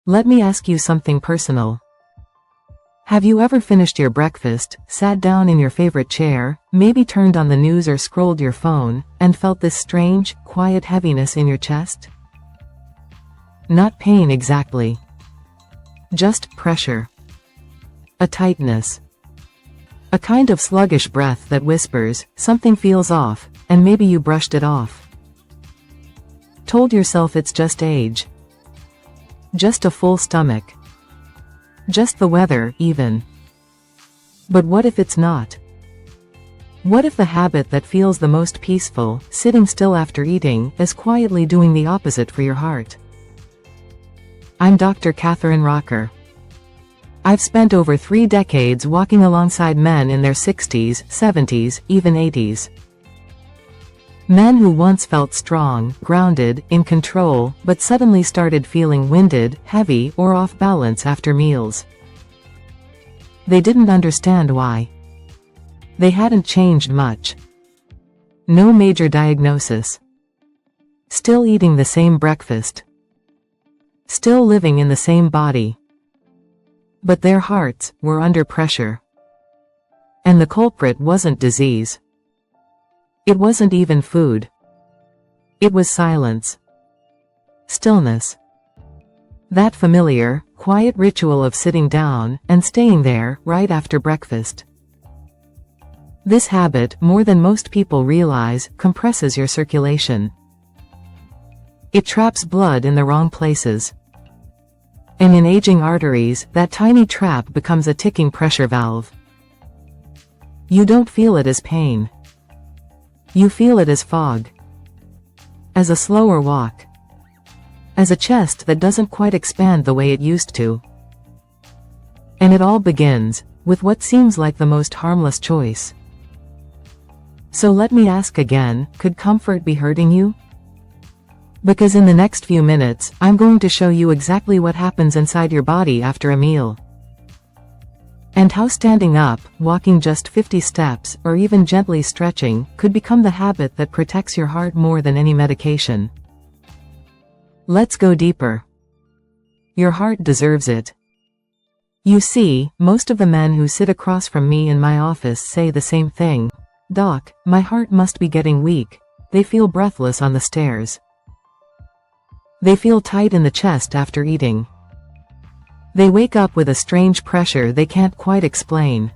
Let me ask you something personal. Have you ever finished your breakfast, sat down in your favorite chair, maybe turned on the news or scrolled your phone, and felt this strange, quiet heaviness in your chest? Not pain exactly. Just pressure. A tightness. A kind of sluggish breath that whispers, something feels off, and maybe you brushed it off. Told yourself it's just age. Just a full stomach. Just the weather, even. But what if it's not? What if the habit that feels the most peaceful, sitting still after eating, is quietly doing the opposite for your heart? I'm Dr. Catherine Rocker. I've spent over 3 decades walking alongside men in their 60s, 70s, even 80s. Men who once felt strong, grounded, in control, but suddenly started feeling winded, heavy, or off balance after meals. They didn't understand why. They hadn't changed much. No major diagnosis. Still eating the same breakfast. Still living in the same body. But their hearts were under pressure. And the culprit wasn't disease. It wasn't even food. It was silence. Stillness. That familiar, quiet ritual of sitting down and staying there right after breakfast. This habit, more than most people realize, compresses your circulation. It traps blood in the wrong places. And in aging arteries, that tiny trap becomes a ticking pressure valve. You don't feel it as pain. You feel it as fog. As a slower walk. As a chest that doesn't quite expand the way it used to. And it all begins with what seems like the most harmless choice. So let me ask again, could comfort be hurting you? Because in the next few minutes, I'm going to show you exactly what happens inside your body after a meal. And how standing up, walking just 50 steps, or even gently stretching, could become the habit that protects your heart more than any medication. Let's go deeper. Your heart deserves it. You see, most of the men who sit across from me in my office say the same thing. Doc, my heart must be getting weak. They feel breathless on the stairs. They feel tight in the chest after eating. They wake up with a strange pressure they can't quite explain.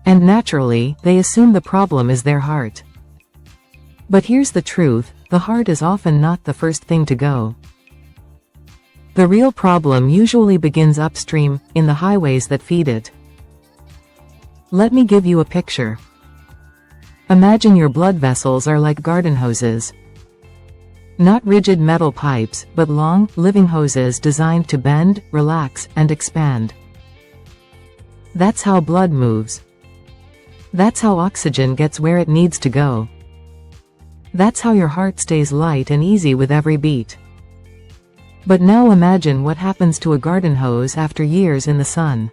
And naturally, they assume the problem is their heart. But here's the truth, the heart is often not the first thing to go. The real problem usually begins upstream, in the highways that feed it. Let me give you a picture. Imagine your blood vessels are like garden hoses. Not rigid metal pipes, but long, living hoses designed to bend, relax, and expand. That's how blood moves. That's how oxygen gets where it needs to go. That's how your heart stays light and easy with every beat. But now imagine what happens to a garden hose after years in the sun.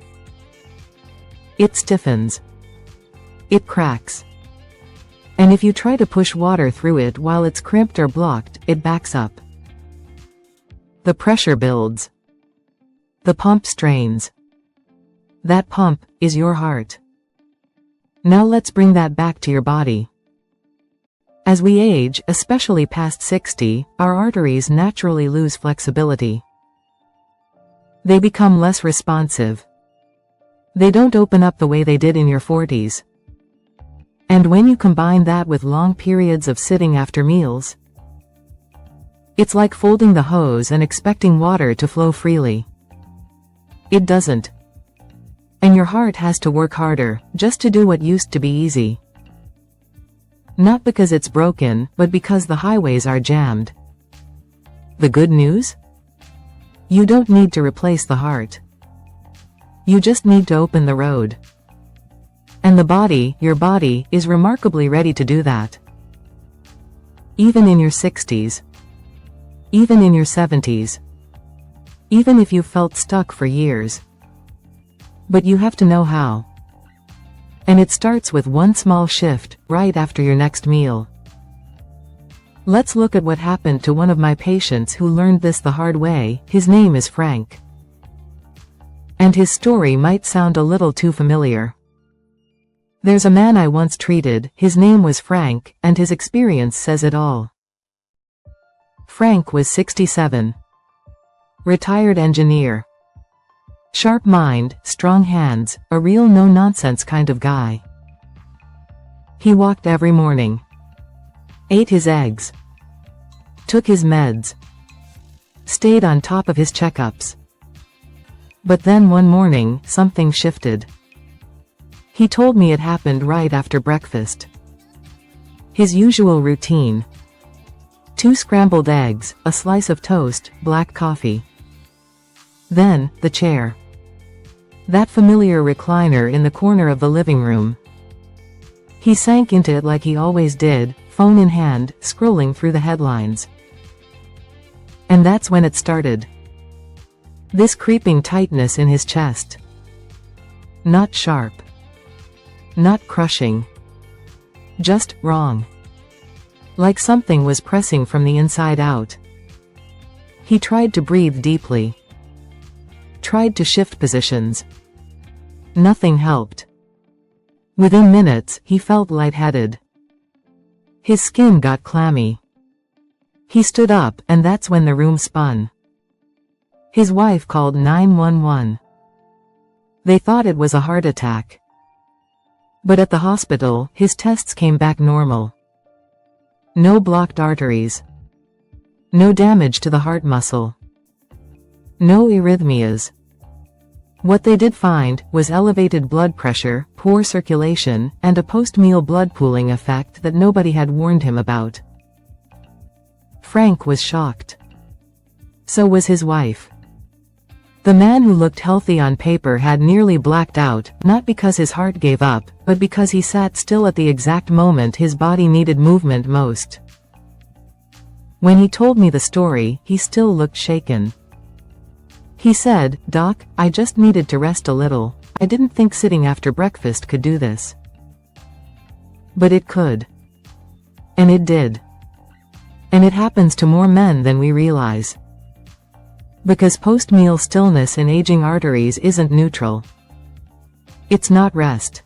It stiffens. It cracks. And if you try to push water through it while it's crimped or blocked, it backs up. The pressure builds. The pump strains. That pump is your heart. Now let's bring that back to your body. As we age, especially past 60, our arteries naturally lose flexibility. They become less responsive. They don't open up the way they did in your 40s. And when you combine that with long periods of sitting after meals, it's like folding the hose and expecting water to flow freely. It doesn't. And your heart has to work harder, just to do what used to be easy. Not because it's broken, but because the highways are jammed. The good news? You don't need to replace the heart. You just need to open the road. And the body, your body, is remarkably ready to do that. Even in your 60s. Even in your 70s. Even if you felt stuck for years. But you have to know how. And it starts with one small shift, right after your next meal. Let's look at what happened to one of my patients who learned this the hard way. His name is Frank. And his story might sound a little too familiar. There's a man I once treated, his name was Frank, and his experience says it all. Frank was 67. Retired engineer. Sharp mind, strong hands, a real no-nonsense kind of guy. He walked every morning. Ate his eggs. Took his meds. Stayed on top of his checkups. But then one morning, something shifted. He told me it happened right after breakfast. His usual routine. 2 scrambled eggs, a slice of toast, black coffee. Then, the chair. That familiar recliner in the corner of the living room. He sank into it like he always did, phone in hand, scrolling through the headlines. And that's when it started. This creeping tightness in his chest. Not sharp. Not crushing. Just wrong. Like something was pressing from the inside out. He tried to breathe deeply. Tried to shift positions. Nothing helped. Within minutes, he felt lightheaded. His skin got clammy. He stood up, and that's when the room spun. His wife called 911. They thought it was a heart attack. But at the hospital, his tests came back normal. No blocked arteries. No damage to the heart muscle. No arrhythmias. What they did find was elevated blood pressure, poor circulation, and a post-meal blood pooling effect that nobody had warned him about. Frank was shocked. So was his wife. The man who looked healthy on paper had nearly blacked out, not because his heart gave up, but because he sat still at the exact moment his body needed movement most. When he told me the story, he still looked shaken. He said, "Doc, I just needed to rest a little. I didn't think sitting after breakfast could do this." But it could. And it did. And it happens to more men than we realize. Because post-meal stillness in aging arteries isn't neutral. It's not rest.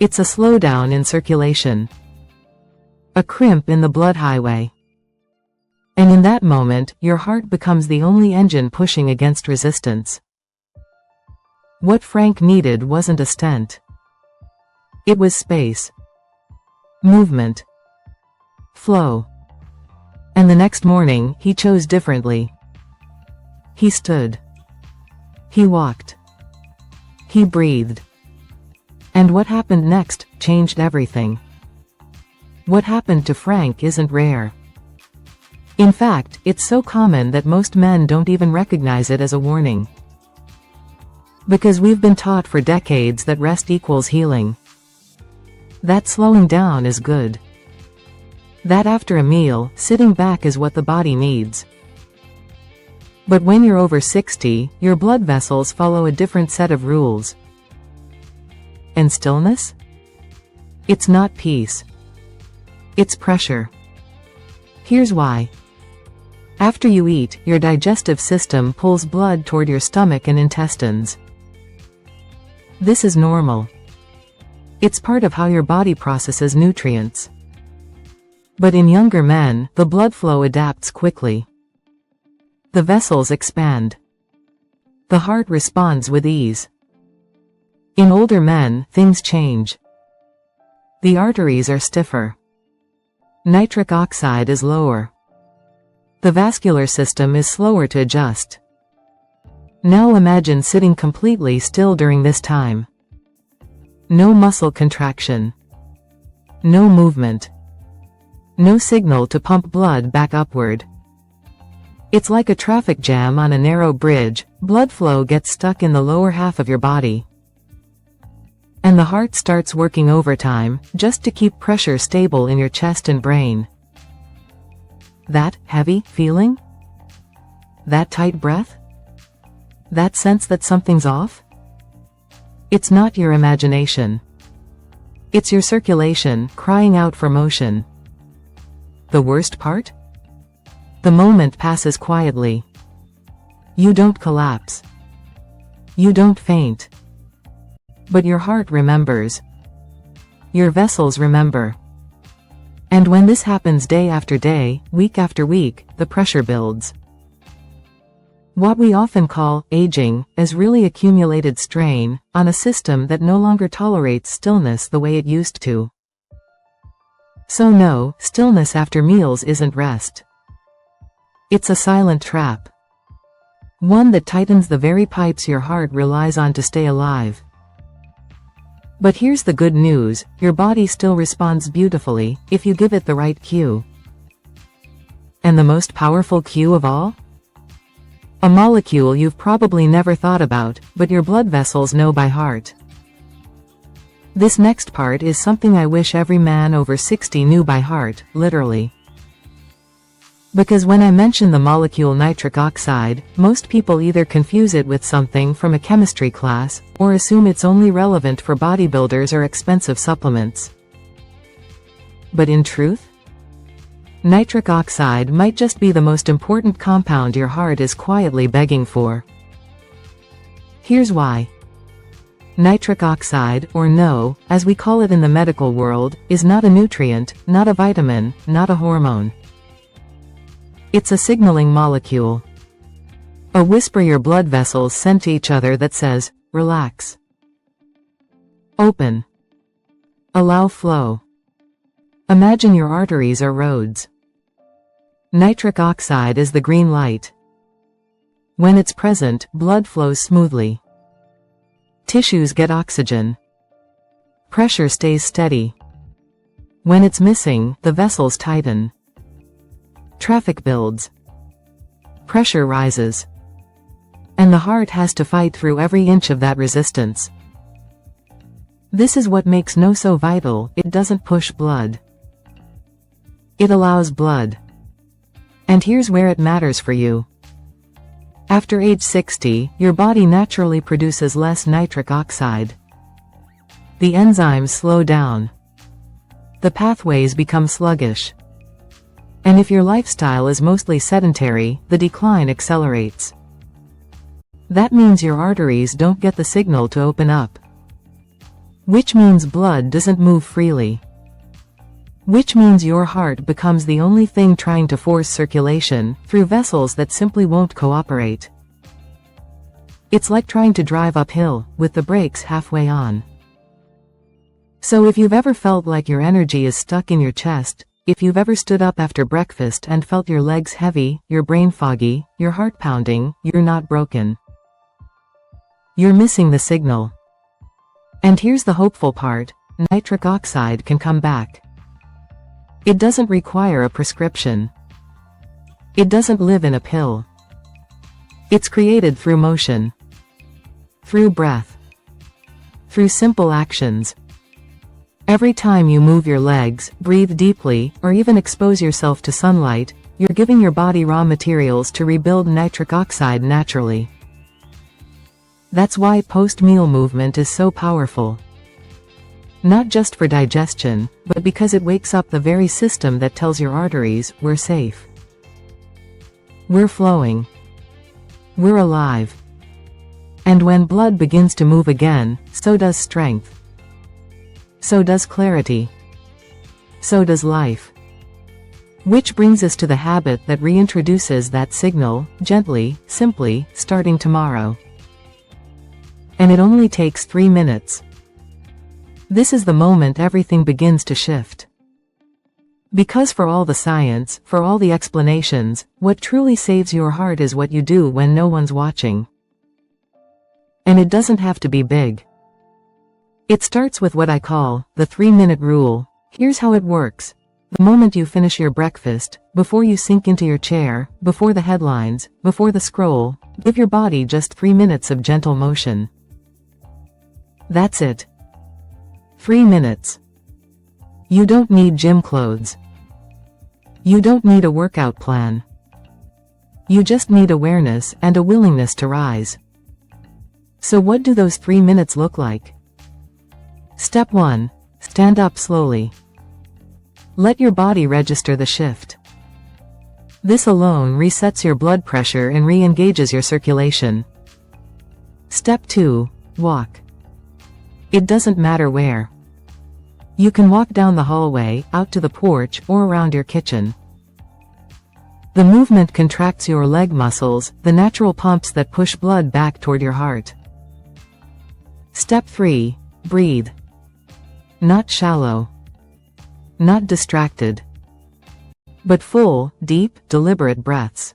It's a slowdown in circulation. A crimp in the blood highway. And in that moment, your heart becomes the only engine pushing against resistance. What Frank needed wasn't a stent. It was space. Movement. Flow. And the next morning, he chose differently. He stood. He walked. He breathed. And what happened next changed everything. What happened to Frank isn't rare. In fact, it's so common that most men don't even recognize it as a warning. Because we've been taught for decades that rest equals healing. That slowing down is good. That after a meal, sitting back is what the body needs. But when you're over 60, your blood vessels follow a different set of rules. And stillness? It's not peace. It's pressure. Here's why. After you eat, your digestive system pulls blood toward your stomach and intestines. This is normal. It's part of how your body processes nutrients. But in younger men, the blood flow adapts quickly. The vessels expand. The heart responds with ease. In older men, things change. The arteries are stiffer. Nitric oxide is lower. The vascular system is slower to adjust. Now imagine sitting completely still during this time. No muscle contraction. No movement. No signal to pump blood back upward. It's like a traffic jam on a narrow bridge. Blood flow gets stuck in the lower half of your body. And the heart starts working overtime, just to keep pressure stable in your chest and brain. That heavy feeling? That tight breath? That sense that something's off? It's not your imagination. It's your circulation crying out for motion. The worst part? The moment passes quietly. You don't collapse. You don't faint. But your heart remembers. Your vessels remember. And when this happens day after day, week after week, the pressure builds. What we often call aging is really accumulated strain on a system that no longer tolerates stillness the way it used to. So no, stillness after meals isn't rest. It's a silent trap. One that tightens the very pipes your heart relies on to stay alive. But here's the good news, your body still responds beautifully, if you give it the right cue. And the most powerful cue of all? A molecule you've probably never thought about, but your blood vessels know by heart. This next part is something I wish every man over 60 knew by heart, literally. Because when I mention the molecule nitric oxide, most people either confuse it with something from a chemistry class, or assume it's only relevant for bodybuilders or expensive supplements. But in truth, nitric oxide might just be the most important compound your heart is quietly begging for. Here's why. Nitric oxide, or NO, as we call it in the medical world, is not a nutrient, not a vitamin, not a hormone. It's a signaling molecule. A whisper your blood vessels send to each other that says, relax. Open. Allow flow. Imagine your arteries are roads. Nitric oxide is the green light. When it's present, blood flows smoothly. Tissues get oxygen. Pressure stays steady. When it's missing, the vessels tighten. Traffic builds. Pressure rises. And the heart has to fight through every inch of that resistance. This is what makes NO so vital. It doesn't push blood. It allows blood. And here's where it matters for you. After age 60, your body naturally produces less nitric oxide. The enzymes slow down. The pathways become sluggish. And if your lifestyle is mostly sedentary, the decline accelerates. That means your arteries don't get the signal to open up. Which means blood doesn't move freely. Which means your heart becomes the only thing trying to force circulation through vessels that simply won't cooperate. It's like trying to drive uphill with the brakes halfway on. So if you've ever felt like your energy is stuck in your chest, if you've ever stood up after breakfast and felt your legs heavy, your brain foggy, your heart pounding, you're not broken. You're missing the signal. And here's the hopeful part, nitric oxide can come back. It doesn't require a prescription. It doesn't live in a pill. It's created through motion. Through breath. Through simple actions. Every time you move your legs, breathe deeply, or even expose yourself to sunlight, you're giving your body raw materials to rebuild nitric oxide naturally. That's why post-meal movement is so powerful. Not just for digestion, but because it wakes up the very system that tells your arteries, we're safe. We're flowing. We're alive. And when blood begins to move again, so does strength. So does clarity. So does life. Which brings us to the habit that reintroduces that signal, gently, simply, starting tomorrow. And it only takes 3 minutes. This is the moment everything begins to shift. Because for all the science, for all the explanations, what truly saves your heart is what you do when no one's watching. And it doesn't have to be big. It starts with what I call the 3-minute rule. Here's how it works. The moment you finish your breakfast, before you sink into your chair, before the headlines, before the scroll, give your body just 3 minutes of gentle motion. That's it. 3 minutes. You don't need gym clothes. You don't need a workout plan. You just need awareness and a willingness to rise. So what do those 3 minutes look like? Step 1. Stand up slowly. Let your body register the shift. This alone resets your blood pressure and re-engages your circulation. Step 2. Walk. It doesn't matter where. You can walk down the hallway, out to the porch, or around your kitchen. The movement contracts your leg muscles, the natural pumps that push blood back toward your heart. Step 3. Breathe. Not shallow. Not distracted. But full, deep, deliberate breaths.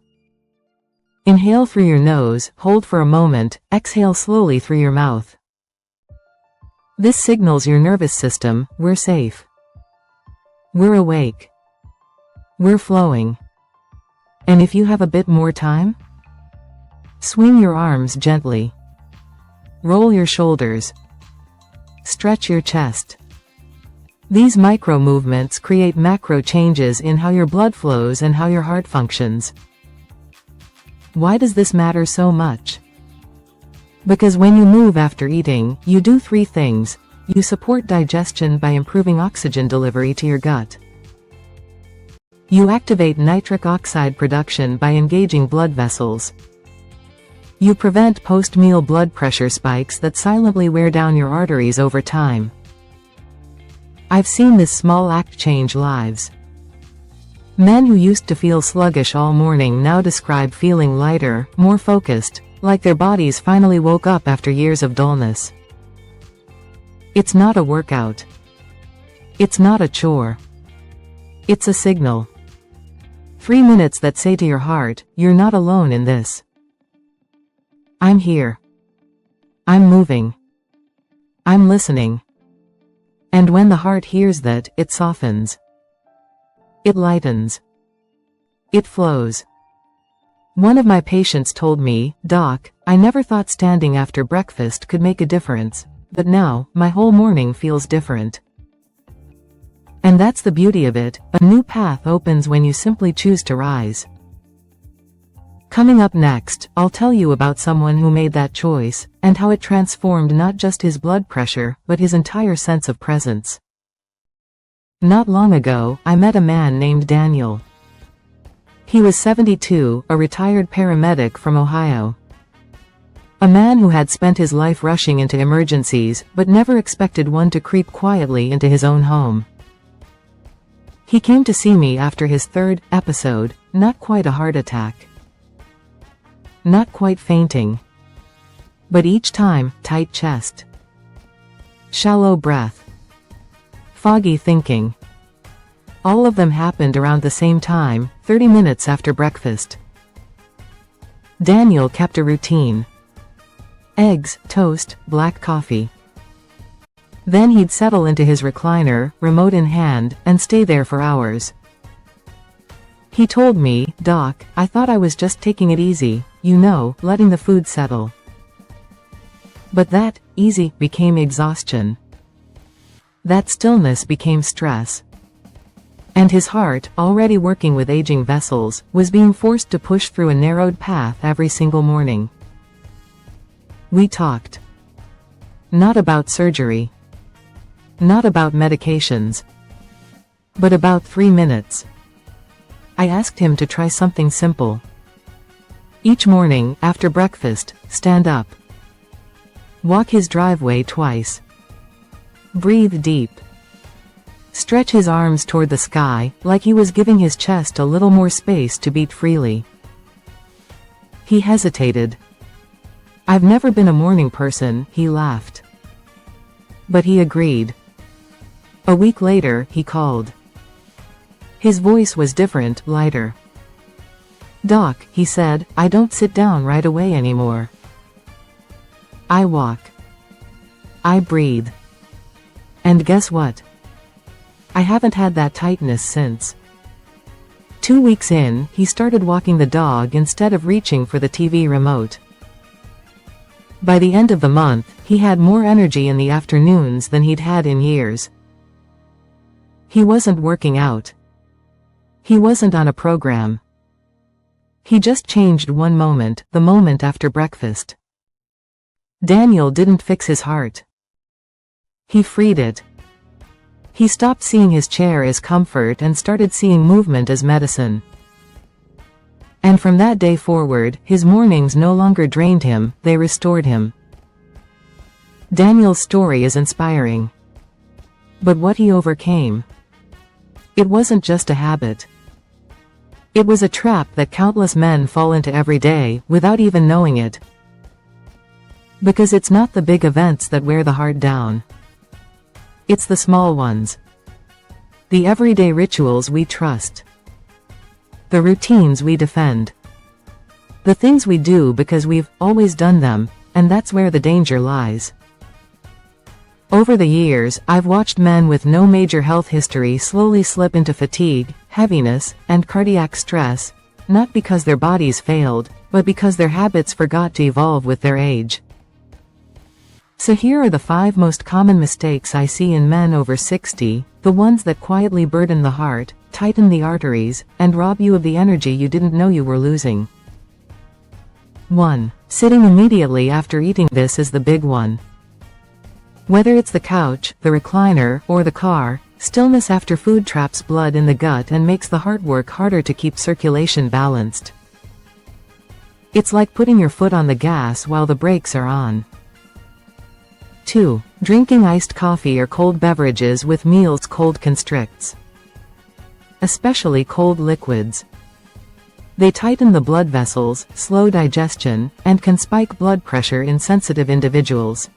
Inhale through your nose, hold for a moment, exhale slowly through your mouth. This signals your nervous system, we're safe. We're awake. We're flowing. And if you have a bit more time, swing your arms gently. Roll your shoulders. Stretch your chest. These micro movements create macro changes in how your blood flows and how your heart functions. Why does this matter so much? Because when you move after eating, you do 3 things. You support digestion by improving oxygen delivery to your gut. You activate nitric oxide production by engaging blood vessels. You prevent post-meal blood pressure spikes that silently wear down your arteries over time. I've seen this small act change lives. Men who used to feel sluggish all morning now describe feeling lighter, more focused, like their bodies finally woke up after years of dullness. It's not a workout. It's not a chore. It's a signal. 3 minutes that say to your heart, you're not alone in this. I'm here. I'm moving. I'm listening. And when the heart hears that, it softens. It lightens. It flows. One of my patients told me, "Doc, I never thought standing after breakfast could make a difference, but now, my whole morning feels different." And that's the beauty of it, a new path opens when you simply choose to rise. Coming up next, I'll tell you about someone who made that choice, and how it transformed not just his blood pressure, but his entire sense of presence. Not long ago, I met a man named Daniel. He was 72, a retired paramedic from Ohio. A man who had spent his life rushing into emergencies, but never expected one to creep quietly into his own home. He came to see me after his 3rd episode, not quite a heart attack. Not quite fainting. But each time, tight chest. Shallow breath. Foggy thinking. All of them happened around the same time, 30 minutes after breakfast. Daniel kept a routine. Eggs, toast, black coffee. Then he'd settle into his recliner, remote in hand, and stay there for hours. He told me, "Doc, I thought I was just taking it easy, letting the food settle." But that easy became exhaustion. That stillness became stress. And his heart, already working with aging vessels, was being forced to push through a narrowed path every single morning. We talked. Not about surgery. Not about medications. But about 3 minutes. I asked him to try something simple. Each morning, after breakfast, stand up. Walk his driveway twice. Breathe deep. Stretch his arms toward the sky, like he was giving his chest a little more space to beat freely. He hesitated. "I've never been a morning person," he laughed. But he agreed. A week later, he called. His voice was different, lighter. "Doc," he said, "I don't sit down right away anymore. I walk. I breathe. And guess what? I haven't had that tightness since." 2 weeks in, he started walking the dog instead of reaching for the TV remote. By the end of the month, he had more energy in the afternoons than he'd had in years. He wasn't working out. He wasn't on a program. He just changed one moment, the moment after breakfast. Daniel didn't fix his heart. He freed it. He stopped seeing his chair as comfort and started seeing movement as medicine. And from that day forward, his mornings no longer drained him, they restored him. Daniel's story is inspiring. But what he overcame? It wasn't just a habit. It was a trap that countless men fall into every day, without even knowing it. Because it's not the big events that wear the heart down. It's the small ones. The everyday rituals we trust. The routines we defend. The things we do because we've always done them, and that's where the danger lies. Over the years, I've watched men with no major health history slowly slip into fatigue, heaviness, and cardiac stress, not because their bodies failed, but because their habits forgot to evolve with their age. So here are the 5 most common mistakes I see in men over 60, the ones that quietly burden the heart, tighten the arteries, and rob you of the energy you didn't know you were losing. 1. Sitting immediately after eating. This is the big one. Whether it's the couch, the recliner, or the car, stillness after food traps blood in the gut and makes the heart work harder to keep circulation balanced. It's like putting your foot on the gas while the brakes are on. 2. Drinking iced coffee or cold beverages with meals. Cold constricts. Especially cold liquids. They tighten the blood vessels, slow digestion, and can spike blood pressure in sensitive individuals.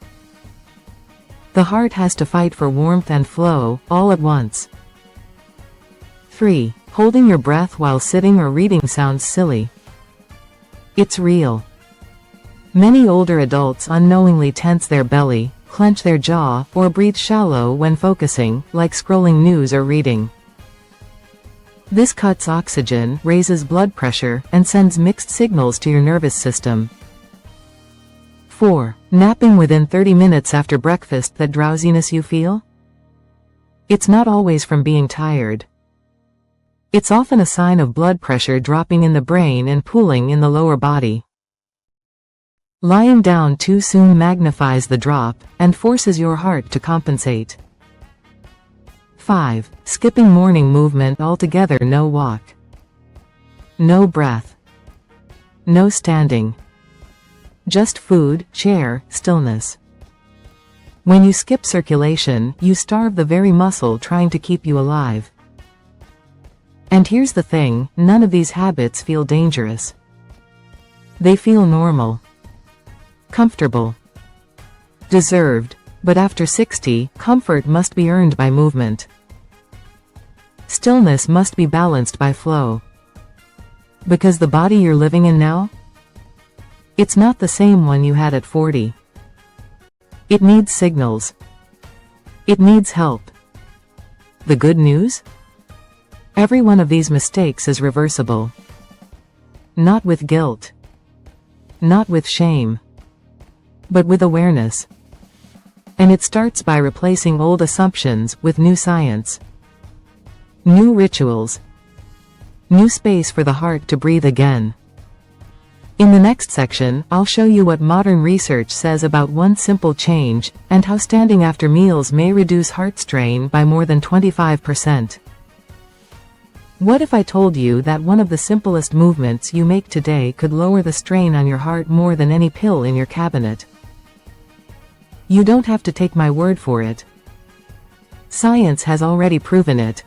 The heart has to fight for warmth and flow, all at once. 3. Holding your breath while sitting or reading sounds silly. It's real. Many older adults unknowingly tense their belly, clench their jaw, or breathe shallow when focusing, like scrolling news or reading. This cuts oxygen, raises blood pressure, and sends mixed signals to your nervous system. 4. Napping within 30 minutes after breakfast. That drowsiness you feel? It's not always from being tired. It's often a sign of blood pressure dropping in the brain and pooling in the lower body. Lying down too soon magnifies the drop, and forces your heart to compensate. 5. Skipping morning movement altogether. No walk. No breath. No standing. Just food, chair, stillness. When you skip circulation, you starve the very muscle trying to keep you alive. And here's the thing, none of these habits feel dangerous. They feel normal. Comfortable. Deserved. But after 60, comfort must be earned by movement. Stillness must be balanced by flow. Because the body you're living in now? It's not the same one you had at 40. It needs signals. It needs help. The good news? Every one of these mistakes is reversible. Not with guilt. Not with shame. But with awareness. And it starts by replacing old assumptions with new science. New rituals. New space for the heart to breathe again. In the next section, I'll show you what modern research says about one simple change, and how standing after meals may reduce heart strain by more than 25%. What if I told you that one of the simplest movements you make today could lower the strain on your heart more than any pill in your cabinet? You don't have to take my word for it. Science has already proven it.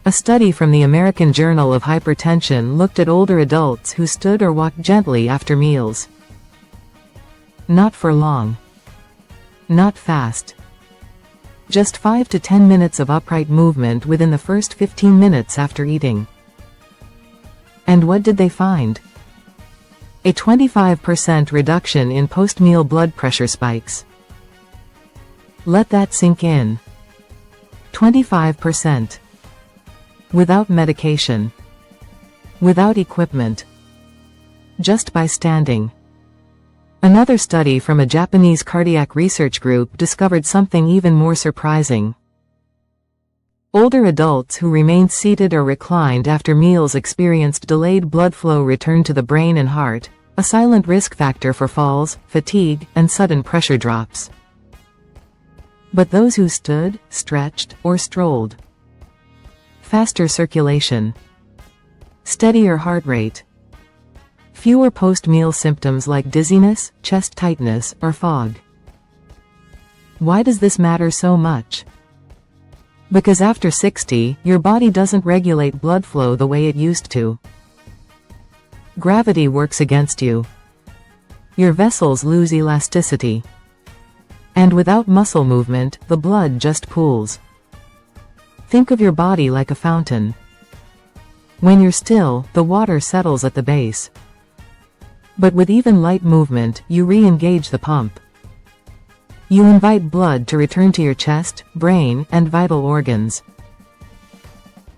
A study from the American Journal of Hypertension looked at older adults who stood or walked gently after meals. Not for long. Not fast. Just 5 to 10 minutes of upright movement within the first 15 minutes after eating. And what did they find? A 25% reduction in post-meal blood pressure spikes. Let that sink in. 25%. Without medication. Without equipment. Just by standing. Another study from a Japanese cardiac research group discovered something even more surprising. Older adults who remained seated or reclined after meals experienced delayed blood flow return to the brain and heart, a silent risk factor for falls, fatigue, and sudden pressure drops. but those who stood, stretched, or strolled. Faster circulation. Steadier heart rate. Fewer post-meal symptoms like dizziness, chest tightness, or fog. Why does this matter so much? Because after 60, your body doesn't regulate blood flow the way it used to. Gravity works against you. Your vessels lose elasticity. And without muscle movement, the blood just pools. Think of your body like a fountain. When you're still, the water settles at the base. But with even light movement, you re-engage the pump. You invite blood to return to your chest, brain, and vital organs.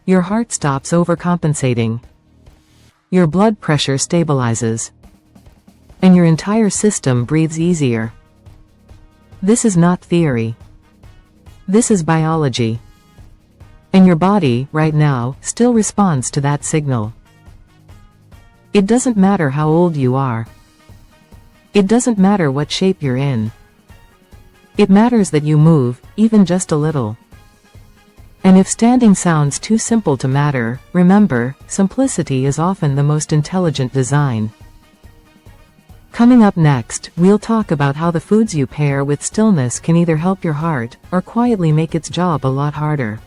Your heart stops overcompensating. Your blood pressure stabilizes. And your entire system breathes easier. This is not theory. This is biology. And your body, right now, still responds to that signal. It doesn't matter how old you are. It doesn't matter what shape you're in. It matters that you move, even just a little. And if standing sounds too simple to matter, remember, simplicity is often the most intelligent design. Coming up next, we'll talk about how the foods you pair with stillness can either help your heart, or quietly make its job a lot harder.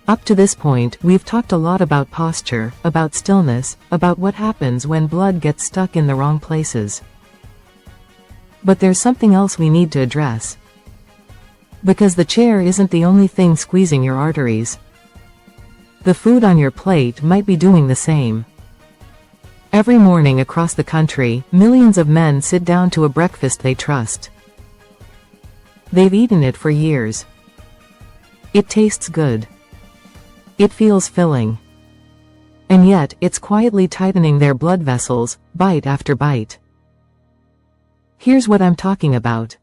Up to this point, we've talked a lot about posture, about stillness, about what happens when blood gets stuck in the wrong places. But there's something else we need to address. Because the chair isn't the only thing squeezing your arteries. The food on your plate might be doing the same. Every morning across the country, millions of men sit down to a breakfast they trust. They've eaten it for years. It tastes good. It feels filling. And yet, it's quietly tightening their blood vessels, bite after bite. Here's what I'm talking about.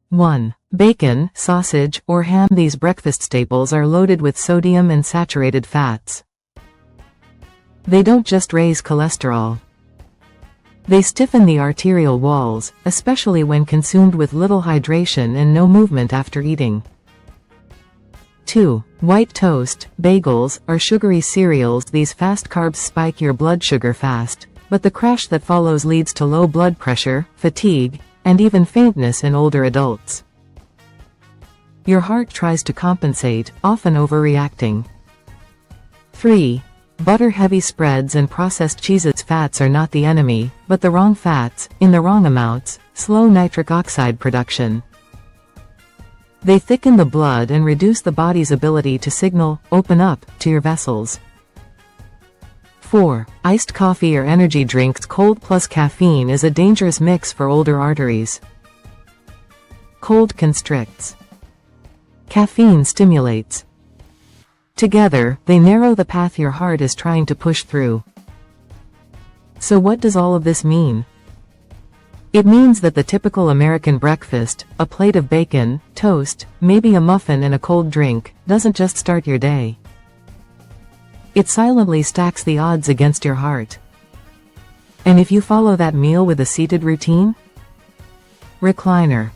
1. Bacon, sausage, or ham. These breakfast staples are loaded with sodium and saturated fats. They don't just raise cholesterol. They stiffen the arterial walls, especially when consumed with little hydration and no movement after eating. 2. White toast, bagels, or sugary cereals. These fast carbs spike your blood sugar fast, but the crash that follows leads to low blood pressure, fatigue, and even faintness in older adults. Your heart tries to compensate, often overreacting. 3. Butter-heavy spreads and processed cheeses. Fats are not the enemy, but the wrong fats, in the wrong amounts, slow nitric oxide production. They thicken the blood and reduce the body's ability to signal, open up, to your vessels. 4. Iced coffee or energy drinks. Cold plus caffeine is a dangerous mix for older arteries. Cold constricts. Caffeine stimulates. Together, they narrow the path your heart is trying to push through. So what does all of this mean? It means that the typical American breakfast, a plate of bacon, toast, maybe a muffin and a cold drink, doesn't just start your day. It silently stacks the odds against your heart. And if you follow that meal with a seated routine? Recliner.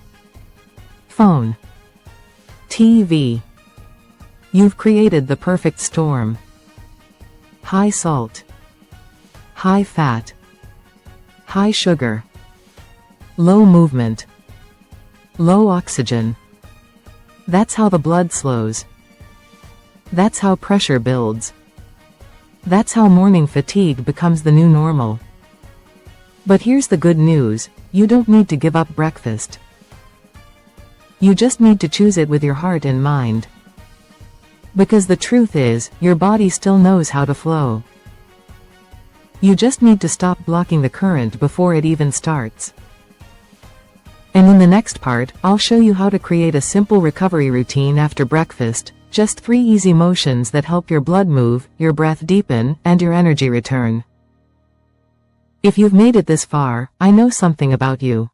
Phone. TV. You've created the perfect storm. High salt. High fat. High sugar. Low movement. Low oxygen. That's how the blood slows. That's how pressure builds. That's how morning fatigue becomes the new normal. But here's the good news, you don't need to give up breakfast. You just need to choose it with your heart in mind. Because the truth is, your body still knows how to flow. You just need to stop blocking the current before it even starts. And in the next part, I'll show you how to create a simple recovery routine after breakfast, just 3 easy motions that help your blood move, your breath deepen, and your energy return. If you've made it this far, I know something about you.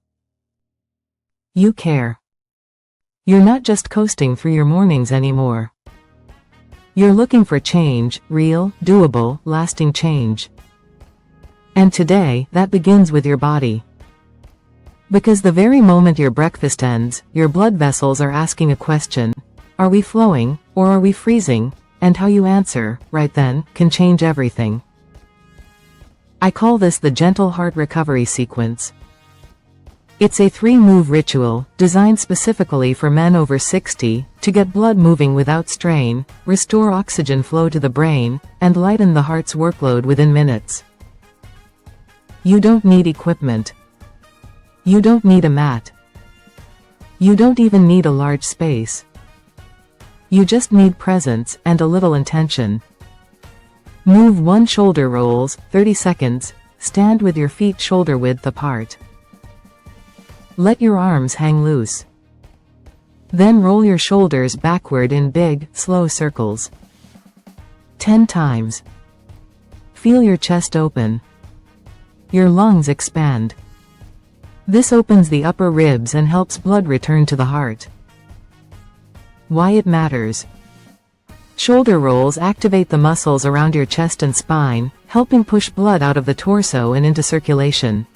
You care. You're not just coasting through your mornings anymore. You're looking for change, real, doable, lasting change. And today, that begins with your body. Because the very moment your breakfast ends, your blood vessels are asking a question. Are we flowing, or are we freezing? And how you answer, right then, can change everything. I call this the gentle heart recovery sequence. It's a 3-move ritual, designed specifically for men over 60, to get blood moving without strain, restore oxygen flow to the brain, and lighten the heart's workload within minutes. You don't need equipment. You don't need a mat. You don't even need a large space. You just need presence and a little intention. Move 1 shoulder rolls, 30 seconds, stand with your feet shoulder width apart. Let your arms hang loose. Then roll your shoulders backward in big, slow circles. 10 times. Feel your chest open. Your lungs expand. This opens the upper ribs and helps blood return to the heart. Why it matters. Shoulder rolls activate the muscles around your chest and spine, helping push blood out of the torso and into circulation.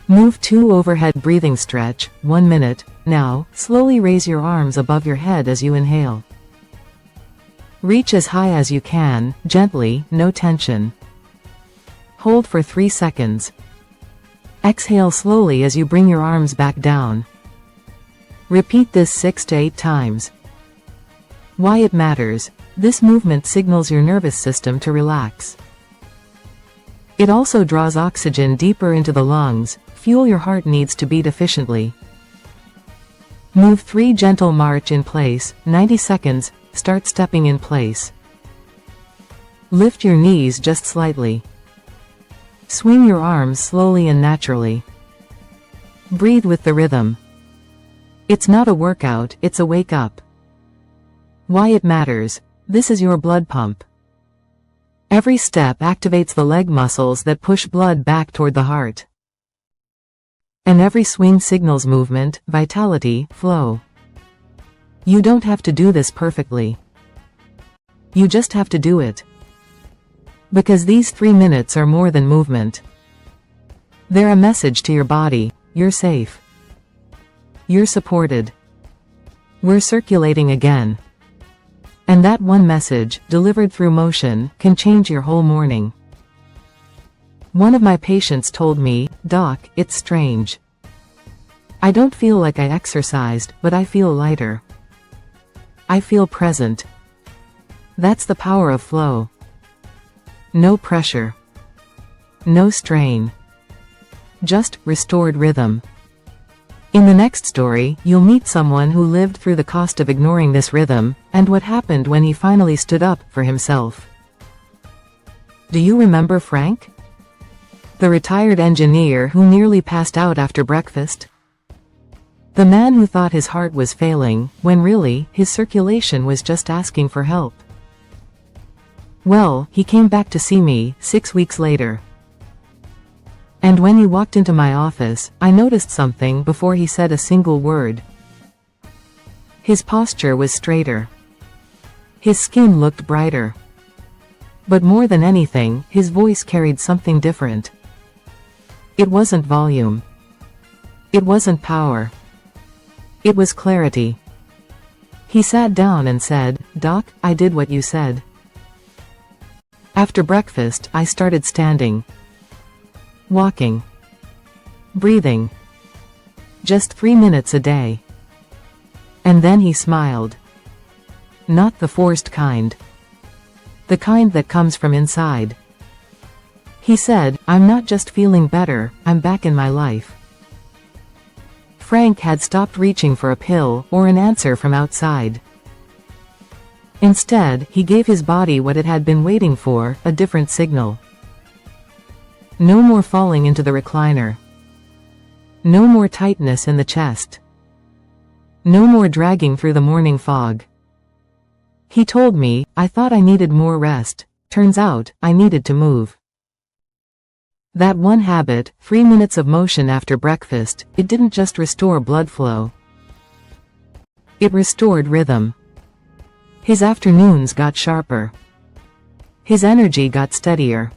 Move 2 overhead breathing stretch, 1 minute. Now, slowly raise your arms above your head as you inhale. Reach as high as you can, gently, no tension. Hold for 3 seconds. Exhale slowly as you bring your arms back down. Repeat this 6 to 8 times. Why it matters. This movement signals your nervous system to relax. It also draws oxygen deeper into the lungs, fuel your heart needs to beat efficiently. Move 3 gentle march in place, 90 seconds, start stepping in place. Lift your knees just slightly. Swing your arms slowly and naturally. Breathe with the rhythm. It's not a workout, it's a wake up. Why it matters. This is your blood pump. Every step activates the leg muscles that push blood back toward the heart. And every swing signals movement, vitality, flow. You don't have to do this perfectly. You just have to do it. Because these 3 minutes are more than movement. They're a message to your body. You're safe. You're supported. We're circulating again. And that one message, delivered through motion, can change your whole morning. One of my patients told me, "Doc, it's strange. I don't feel like I exercised, but I feel lighter. I feel present." That's the power of flow. No pressure. No strain. Just restored rhythm. In the next story, you'll meet someone who lived through the cost of ignoring this rhythm, and what happened when he finally stood up for himself. Do you remember Frank? The retired engineer who nearly passed out after breakfast? The man who thought his heart was failing, when really, his circulation was just asking for help. Well, he came back to see me, 6 weeks later. And when he walked into my office, I noticed something before he said a single word. His posture was straighter. His skin looked brighter. But more than anything, his voice carried something different. It wasn't volume. It wasn't power. It was clarity. He sat down and said, "Doc, I did what you said." After breakfast, I started standing. Walking. Breathing. Just 3 minutes a day. And then he smiled. Not the forced kind. The kind that comes from inside. He said, "I'm not just feeling better, I'm back in my life." Frank had stopped reaching for a pill or an answer from outside. Instead, he gave his body what it had been waiting for, a different signal. No more falling into the recliner. No more tightness in the chest. No more dragging through the morning fog. He told me, "I thought I needed more rest. Turns out, I needed to move." That one habit, 3 minutes of motion after breakfast, it didn't just restore blood flow. It restored rhythm. His afternoons got sharper. His energy got steadier.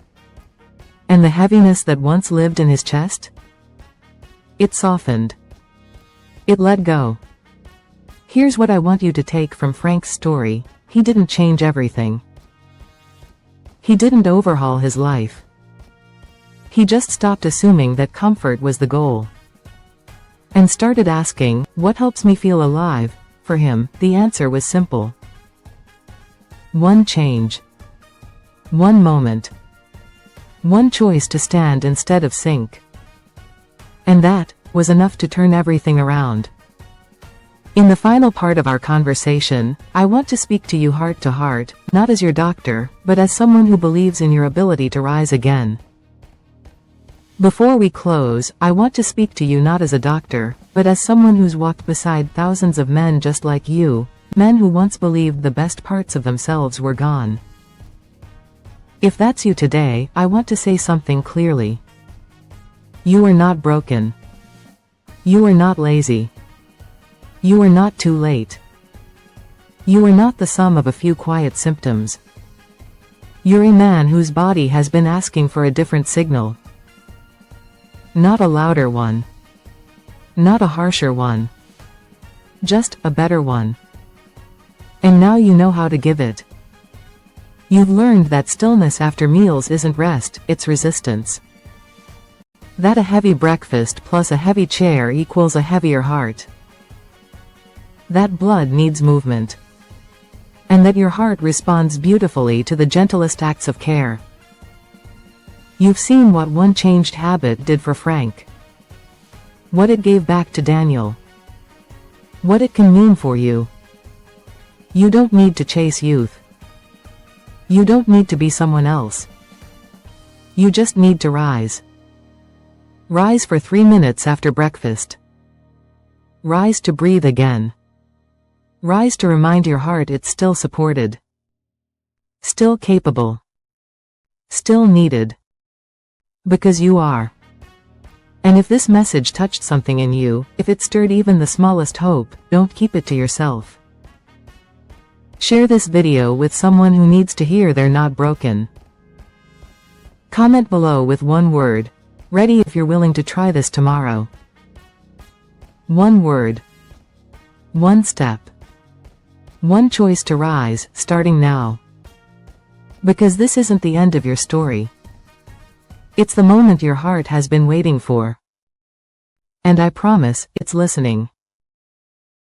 And the heaviness that once lived in his chest? It softened. It let go. Here's what I want you to take from Frank's story. He didn't change everything. He didn't overhaul his life. He just stopped assuming that comfort was the goal. And started asking, what helps me feel alive? For him, the answer was simple. One change. One moment. One choice to stand instead of sink. And that was enough to turn everything around. In the final part of our conversation, I want to speak to you heart to heart, not as your doctor, but as someone who believes in your ability to rise again. Before we close, I want to speak to you not as a doctor, but as someone who's walked beside thousands of men just like you, men who once believed the best parts of themselves were gone. If that's you today, I want to say something clearly. You are not broken. You are not lazy. You are not too late. You are not the sum of a few quiet symptoms. You're a man whose body has been asking for a different signal. Not a louder one. Not a harsher one. Just a better one. And now you know how to give it. You've learned that stillness after meals isn't rest, it's resistance. That a heavy breakfast plus a heavy chair equals a heavier heart. That blood needs movement. And that your heart responds beautifully to the gentlest acts of care. You've seen what one changed habit did for Frank. What it gave back to Daniel. What it can mean for you. You don't need to chase youth. You don't need to be someone else. You just need to rise. Rise for 3 minutes after breakfast. Rise to breathe again. Rise to remind your heart it's still supported. Still capable. Still needed. Because you are. And if this message touched something in you, if it stirred even the smallest hope, don't keep it to yourself. Share this video with someone who needs to hear they're not broken. Comment below with one word. Ready if you're willing to try this tomorrow. One word. One step. One choice to rise, starting now. Because this isn't the end of your story. It's the moment your heart has been waiting for. And I promise, it's listening.